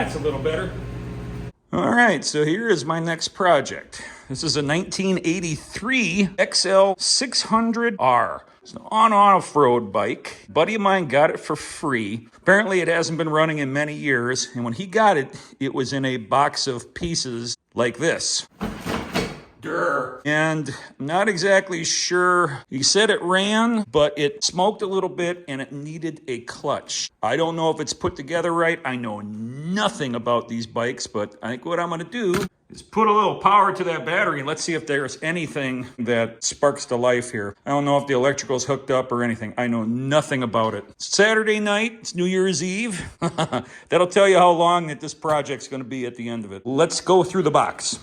That's a little better. All right, so here is my next project. This is a 1983 XL600R. It's an on-off-road bike. A buddy of mine got it for free. Apparently it hasn't been running in many years, and when he got it, it was in a box of pieces like this. Durr. And I'm not exactly sure. He said it ran, but it smoked a little bit and it needed a clutch. I don't know if it's put together right. I know nothing about these bikes, but I think what I'm gonna do is put a little power to that battery and let's see if there's anything that sparks to life here. I don't know if the electrical's hooked up or anything. I know nothing about it. It's Saturday night, it's New Year's Eve. That'll tell you how long that this project's gonna be at the end of it. Let's go through the box.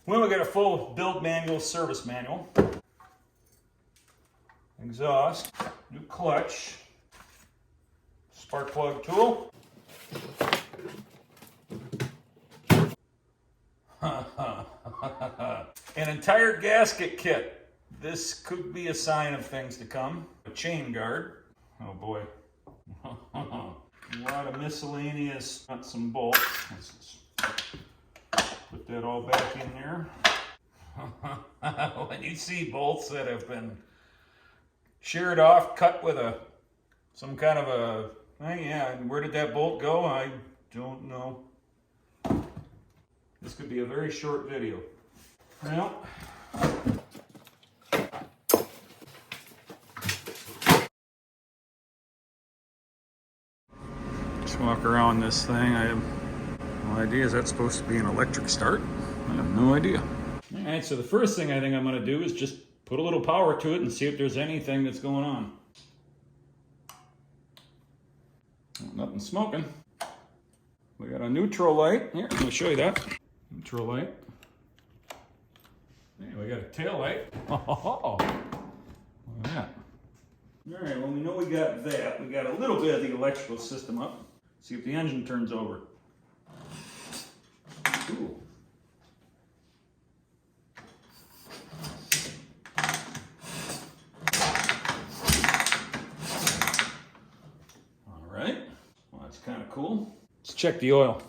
Well, we got a full build manual, service manual, exhaust, new clutch, spark plug tool, an entire gasket kit. This could be a sign of things to come. A chain guard. Oh boy. A lot of miscellaneous nuts and bolts. Put that all back in there. When you see bolts that have been sheared off, cut with some kind of a, yeah, where did that bolt go? I don't know. This could be a very short video. Well, just walk around this thing. I have no idea. Is that supposed to be an electric start? I have no idea. All right, so the first thing I think I'm gonna do is just put a little power to it and see if there's anything that's going on. Well, nothing smoking. We got a neutral light. Here, let me show you that. Neutral light. Hey, we got a tail light. Oh, look at that. All right, well, we know we got that. We got a little bit of the electrical system up. See if the engine turns over. Ooh. All right, well, that's kind of cool. Let's check the oil.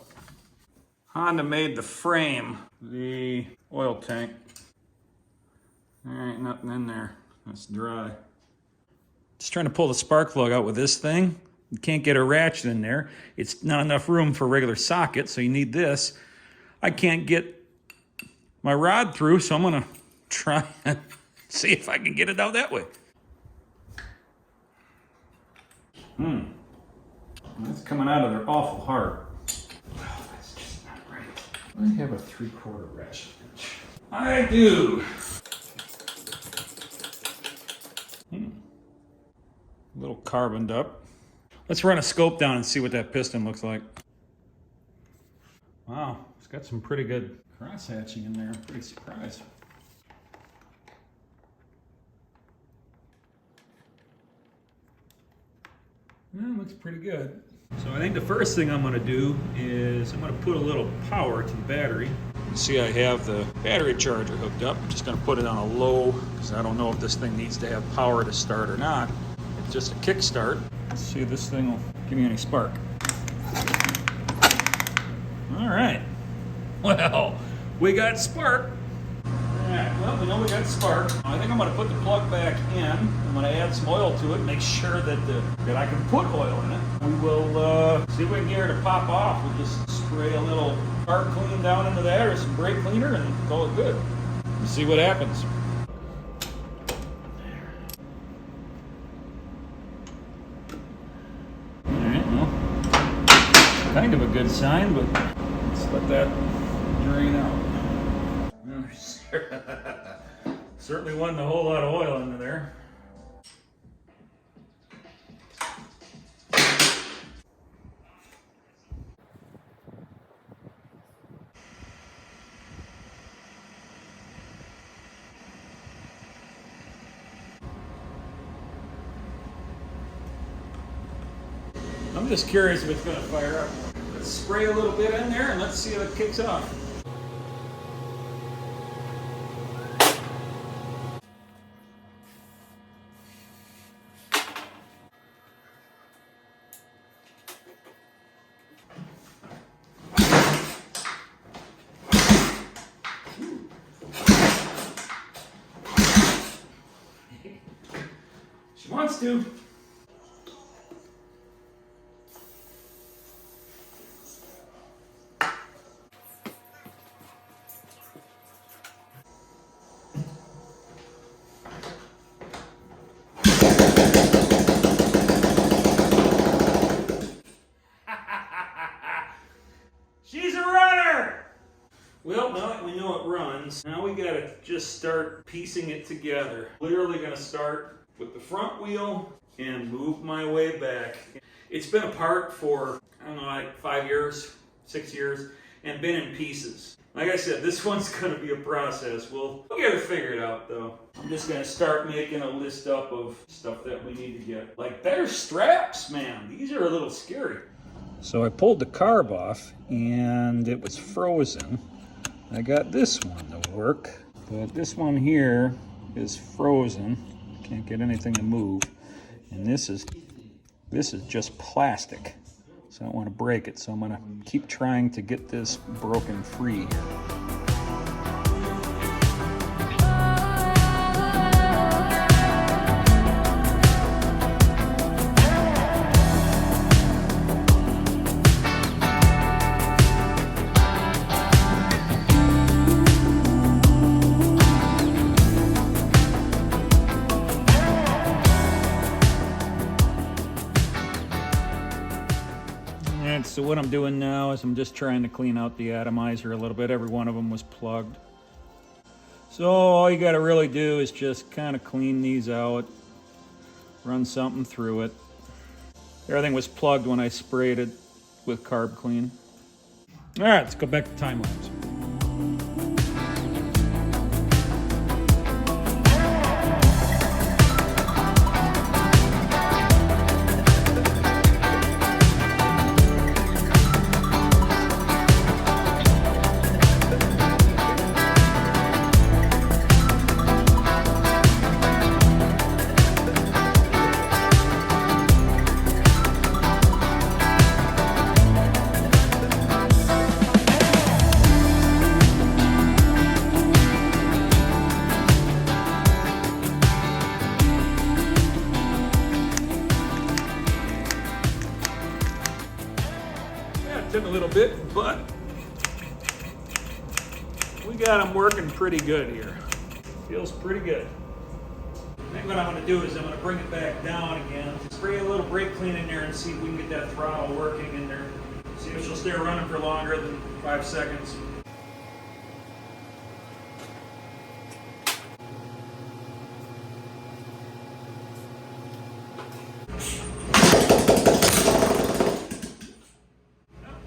Honda made the frame, the oil tank. There ain't nothing in there. That's dry. Just trying to pull the spark plug out with this thing. You can't get a ratchet in there. It's not enough room for a regular socket, so you need this. I can't get my rod through, so I'm gonna try and see if I can get it out that way. That's coming out of there awful hard. Oh, that's just not right. I have a 3/4 ratchet wrench. I do. A little carboned up. Let's run a scope down and see what that piston looks like. Wow, it's got some pretty good cross hatching in there. I'm pretty surprised. Well, looks pretty good. So I think the first thing I'm going to do is I'm going to put a little power to the battery. You see I have the battery charger hooked up. I'm just going to put it on a low because I don't know if this thing needs to have power to start or not. It's just a kick start. Let's see if this thing will give me any spark. All right. Well, we got spark. All right, well, we know we got spark. I think I'm going to put the plug back in. I'm going to add some oil to it, make sure that I can put oil in it. We will see if we can get her to pop off. We'll just spray a little carb clean down into that or some brake cleaner and call it good. We'll see what happens. All right, well, kind of a good sign, but let's let that drain out. Certainly wasn't a whole lot of oil into there. I'm just curious if it's going to fire up. Let's spray a little bit in there and let's see if it kicks off. wants to. She's a runner! Well, now that we know it runs, now we gotta just start piecing it together. Literally gonna start with the front wheel and move my way back. It's been apart for, I don't know, like 5 years, 6 years, and been in pieces. Like I said, this one's gonna be a process. We'll get it figured out though. I'm just gonna start making a list up of stuff that we need to get. Like better straps, man. These are a little scary. So I pulled the carb off and it was frozen. I got this one to work, but this one here is frozen. Can't get anything to move. And this is just plastic. So I don't want to break it. So I'm gonna keep trying to get this broken free. So what I'm doing now is I'm just trying to clean out the atomizer a little bit. Every one of them was plugged. So all you got to really do is just kind of clean these out, run something through it. Everything was plugged when I sprayed it with Carb Clean. All right, let's go back to time lapse. Took a little bit, but we got them working pretty good here. Feels pretty good. I think what I'm going to do is I'm going to bring it back down again, spray a little brake clean in there and see if we can get that throttle working in there. See if she'll stay running for longer than 5 seconds.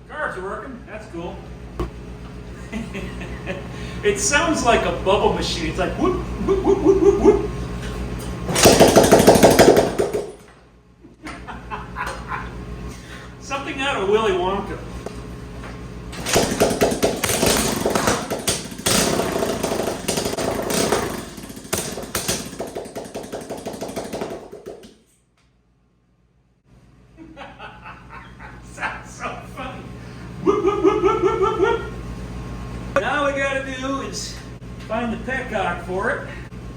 Carbs are working, that's cool. It sounds like a bubble machine. It's like whoop, whoop, whoop, whoop, whoop, whoop. Something out of Willy Wonka. Sounds so funny. Whoop, whoop, whoop, whoop, whoop, whoop, whoop. Now we gotta do is find the petcock for it,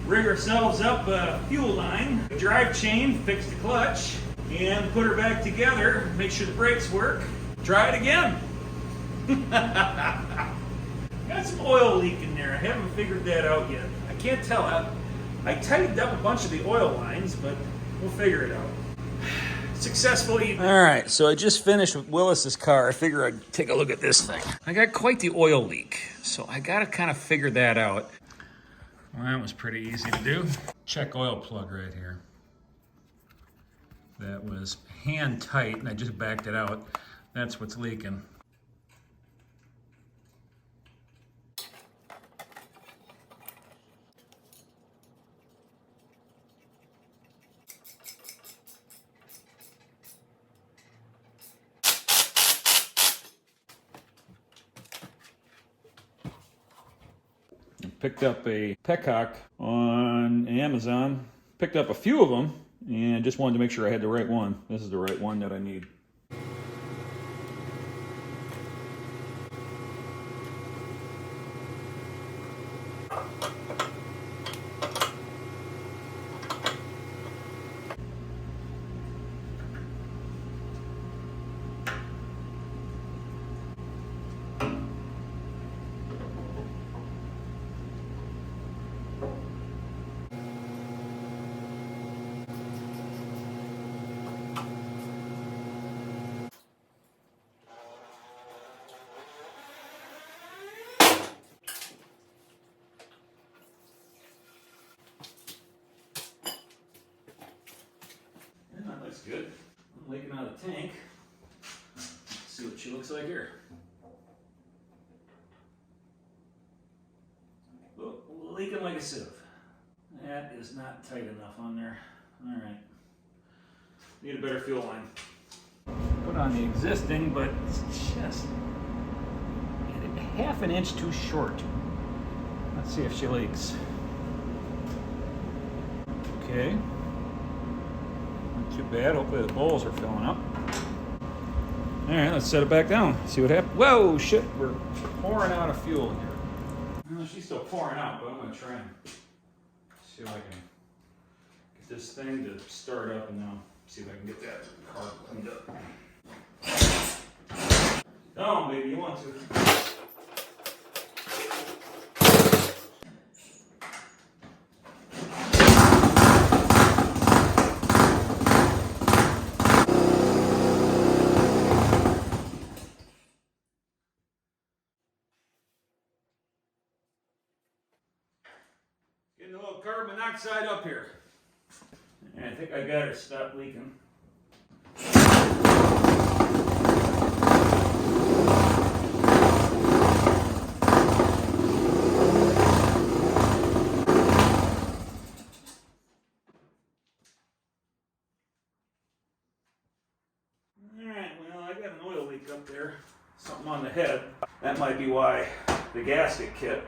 rig ourselves up a fuel line, drive chain, fix the clutch, and put her back together, make sure the brakes work, try it again. Got some oil leak in there. I haven't figured that out yet. I can't tell. I tightened up a bunch of the oil lines, but we'll figure it out. Successful evening. All right, so I just finished with Willis's car. I figure I'd take a look at this thing. I got quite the oil leak, so I gotta kind of figure that out. Well, that was pretty easy to do. Check oil plug right here. That was hand tight, and I just backed it out. That's what's leaking. Picked up a petcock on Amazon. Picked up a few of them and just wanted to make sure I had the right one. This is the right one that I need. the tank. Let's see what she looks like here. Oh, leaking like a sieve. That is not tight enough on there. All right. Need a better fuel line. Put on the existing, but it's just half an inch too short. Let's see if she leaks. Okay. Not too bad. Hopefully the bowls are filling up. All right, let's set it back down. See what happens. Whoa, shit! We're pouring out of fuel here. Well, she's still pouring out, but I'm gonna try and see if I can get this thing to start up, and then see if I can get that car cleaned up. Oh, maybe you want to. Getting a little carbon monoxide up here. And I think I got her stopped leaking. Alright, well, I got an oil leak up there. Something on the head. That might be why the gasket kit.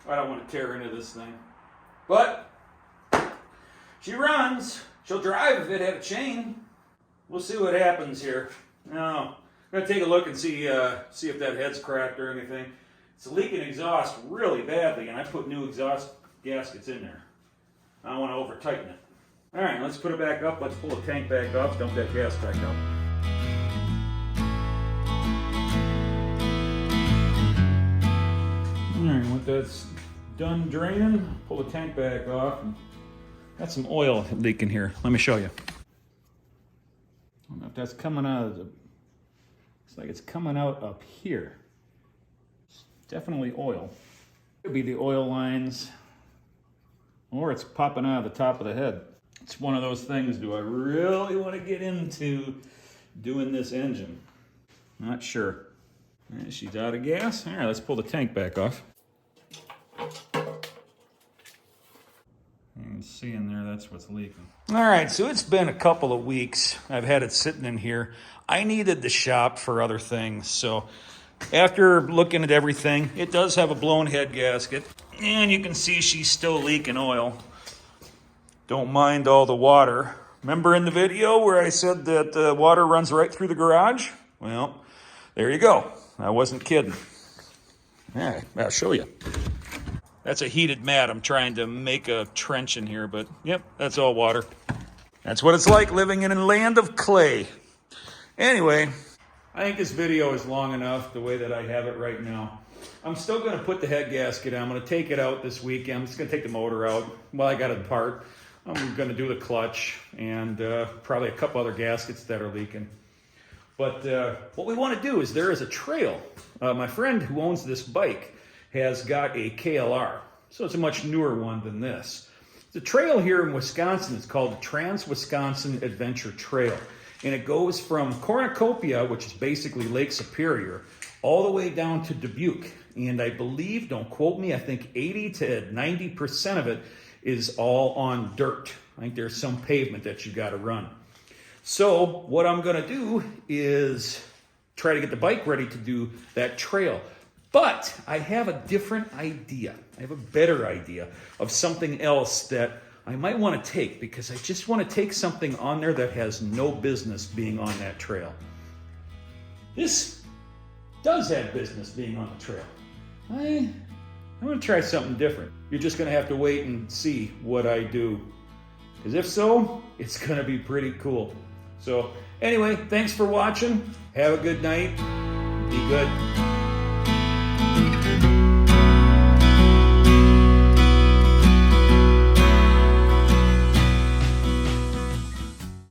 I don't want to tear into this thing. But she runs. She'll drive if it had a chain. We'll see what happens here. Now, I'm going to take a look and see if that head's cracked or anything. It's leaking exhaust really badly, and I put new exhaust gaskets in there. I don't want to over-tighten it. All right, let's put it back up. Let's pull the tank back up, dump that gas back up. All right, once that's done draining, pull the tank back off. Got some oil leaking here. Let me show you. I don't know if that's coming out of the... Looks like it's coming out up here. It's definitely oil. Could be the oil lines, or it's popping out of the top of the head. It's one of those things, do I really want to get into doing this engine? Not sure. All right, she's out of gas. All right, let's pull the tank back off. You can see in there, that's what's leaking. All right, so it's been a couple of weeks. I've had it sitting in here. I needed the shop for other things, so after looking at everything, it does have a blown head gasket, and you can see she's still leaking oil. Don't mind all the water. Remember in the video where I said that the water runs right through the garage? Well, there you go. I wasn't kidding. All right, I'll show you. That's a heated mat. I'm trying to make a trench in here, but yep, that's all water. That's what it's like living in a land of clay. Anyway, I think this video is long enough the way that I have it right now. I'm still going to put the head gasket on. I'm going to take it out this weekend. I'm just going to take the motor out while I got it apart. I'm going to do the clutch and probably a couple other gaskets that are leaking. But what we want to do is there is a trail. My friend who owns this bike has got a KLR, so it's a much newer one than this. The trail here in Wisconsin is called the Trans-Wisconsin Adventure Trail, and it goes from Cornucopia, which is basically Lake Superior, all the way down to Dubuque. And I believe, don't quote me, I think 80 to 90% of it is all on dirt. I think there's some pavement that you got to run. So what I'm going to do is try to get the bike ready to do that trail. But I have a different idea. I have a better idea of something else that I might want to take, because I just want to take something on there that has no business being on that trail. This does have business being on the trail. I'm going to try something different. You're just going to have to wait and see what I do. Because if so, it's going to be pretty cool. So anyway, thanks for watching. Have a good night. Be good.